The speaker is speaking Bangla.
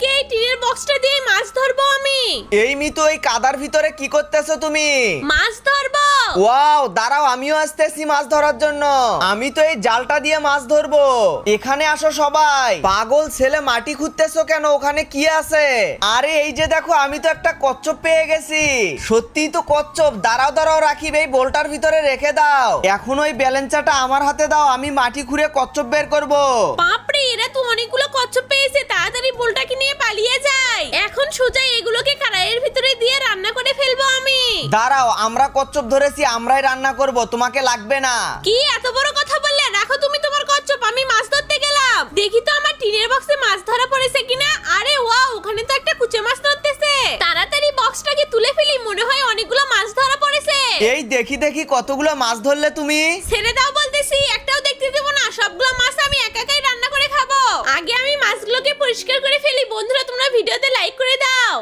আজকে এই টিনের বক্সটা দিয়ে মাছ ধরবো আমি। এই মিতু এই কাদার ভিতরে কি করতেছো তুমি? মাছ ধরবো। ওয়াও, দাঁড়াও আমিও আসতেছি মাছ ধরার জন্য। আমি তো এই জালটা দিয়ে মাছ ধরবো। এখানে আসো সবাই। পাগল ছেলে, মাটি খুঁড়তেছো কেন? ওখানে কি আছে? আরে এই যে দেখো, আমি তো একটা কচ্ছপ পেয়ে গেছি। সত্যি তো কচ্ছপ। দাঁড়াও দাঁড়াও রাখিব, এই বোলটার ভিতরে রেখে দাও। এখন ওই ব্যালেন্সাটা আমার হাতে দাও, আমি মাটি খুঁড়ে কচ্ছপ বের করবো। বাপরে, এরা তো অনেকগুলো কচ্ছপ পেয়েছে। তাড়াতাড়ি বোলটাকে নিয়ে পালিয়ে যায়। এখন সোজা এগুলোকে কড়াইয়ের ভিতরে দিয়ে রান্না করে ফেলবো আমি। দাঁড়াও, আমরা কচ্ছপ ধরেছি, আমরাই রান্না করব, তোমাকে লাগবে না। কি এত বড় কথা বললে? রাখো তুমি তোমার কচ্ছপ, আমি মাছ ধরতে গেলাম। দেখি তো আমার টিনের বক্সে মাছ ধরা পড়েছে কিনা। আরে ওয়াও, ওখানে তো একটা কুচে মাছ ধরতেছে। তাড়াতাড়ি বক্সটাকে তুলে ফেলি, মনে হয় অনেকগুলো মাছ ধরা পড়েছে। এই দেখি দেখি কতগুলো মাছ ধরলে তুমি? ছেড়ে দাও বলতেছি, একটাও দেখতে দেবো না। সবগুলো মাছ আমি একাই রান্না করে খাবো। আগে আমি মাছগুলোকে পরিষ্কার করে ফেলি। বন্ধুরা, তোমরা ভিডিওতে লাইক করে দাও।